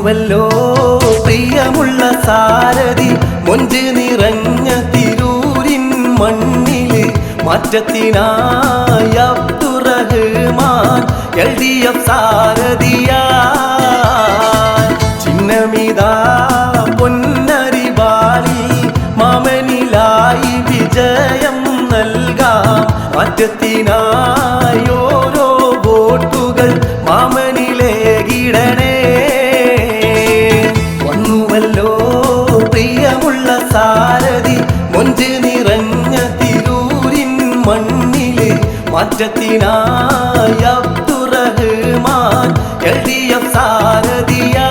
വന്നുവല്ലോ പ്രിയമുള്ള സാരഥി മൊഞ്ച് നിറഞ്ഞ തിരൂരിൻ മണ്ണില് മാറ്റത്തിനായി അബ്ദുറഹ്മാൻ LDF സാരഥിയായി ചിഹ്നമിതാ പൊന്നരിവാളിൽ മാമനിലായി വിജയം നൽകാം മാറ്റത്തിനായി ഓരോ വോട്ടുകൾ മാമനിലേകിടണേ വന്നുവല്ലോ പ്രിയമുള്ള സാരഥി മൊഞ്ച് നിറഞ്ഞ തിരൂരിൻ മണ്ണില് മാറ്റത്തിനായി അബ്ദുറഹ്മാൻ LDF സാരഥിയായി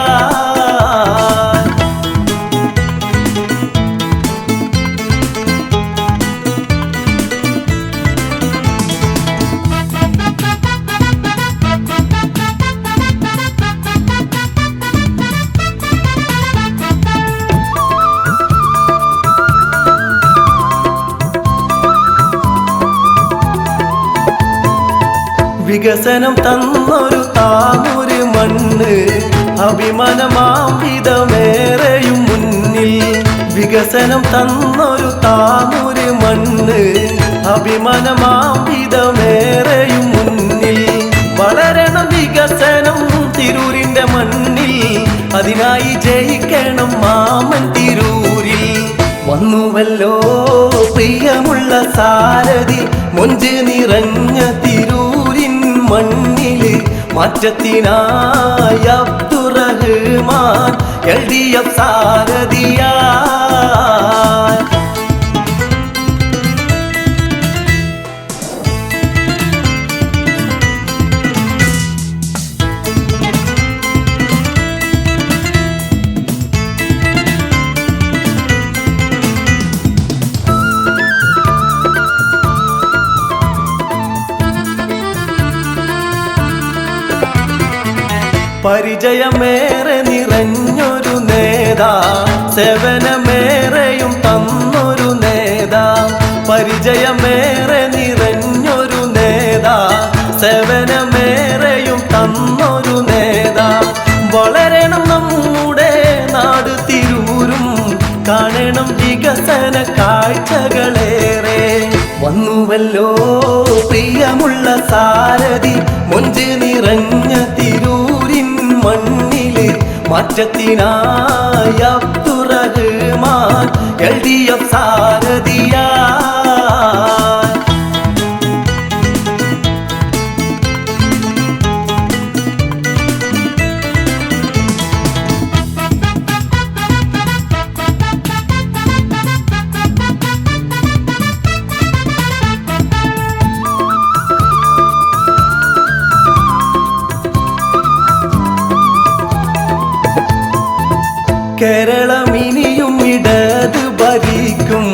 വികസനം തന്നൊരു താമൊരു മണ്ണ് അഭിമാനമാം വിധമേറെയും മുന്നിൽ വികസനം തന്നൊരു താമൊരു മണ്ണ് അഭിമാനമാം വിധമേറെയും മുന്നിൽ വളരണം വികസനം തിരൂരിന്റെ മണ്ണിൽ അതിനായി ജയിക്കണം മാമൻ തിരൂരിൽ വന്നുവല്ലോ പ്രിയമുള്ള സാരഥി മൊഞ്ച് നിറഞ്ഞ തിരൂരിൻ മണ്ണില് മാറ്റത്തിനായി അബ്ദുറഹ്മാൻ LDF സാരഥിയായി പരിചയമേറെ നിറഞ്ഞൊരു നേതാ സേവനമേറെയും തന്നൊരു നേതാ പരിചയമേറെ നിറഞ്ഞൊരു നേതാ സേവനമേറെയും തന്നൊരു നേതാ വളരണം നമ്മുടെ നാട് തിരൂരും കാണണം വികസന കാഴ്ചകളേറെ വന്നുവല്ലോ പ്രിയമുള്ള സാരഥി മൊഞ്ച് നിറഞ്ഞ തിരൂരിൻ മണ്ണില് മാറ്റത്തിനായി അബ്ദുറഹ്മാൻ LDF സാരഥിയായി കേരളം ഇനിയും ഇടത് ഭരിക്കും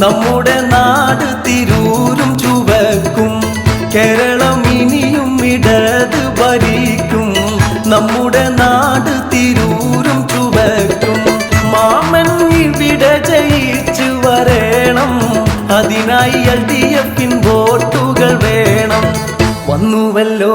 നമ്മുടെ നാട് തിരൂരും ചുവക്കും കേരളം ഇനിയും ഇടത് ഭരിക്കും നമ്മുടെ നാട് തിരൂരും ചുവക്കും മാമൻ ഇവിടെ ജയിച്ചു വരണം അതിനായി LDF വോട്ടുകൾ വേണം വന്നുവല്ലോ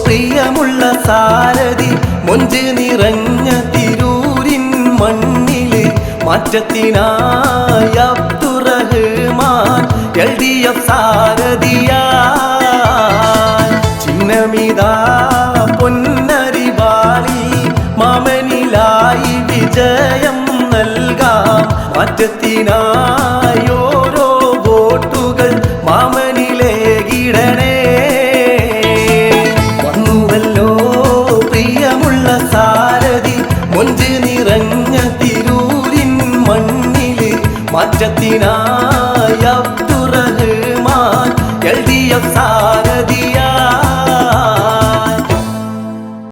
പ്രിയമുള്ള സാരഥി മൊഞ്ച് നിറഞ്ഞ തിരൂരിൻ മണ്ണില് മാറ്റത്തിനായി അബ്ദുറഹ്മാൻ LDF സാരഥിയായി ചിഹ്നമിതാ പൊന്നരിവാളിൽ മാമനിലായി വിജയം നൽകാം മാറ്റത്തിനായി ഓരോ വോട്ടുകൾ മാമനിലേകിടണേ വന്നുവല്ലോ പ്രിയമുള്ള സാരഥി മൊഞ്ച് നിറഞ്ഞ തിരൂരിൻ മണ്ണില് മാറ്റത്തിനായി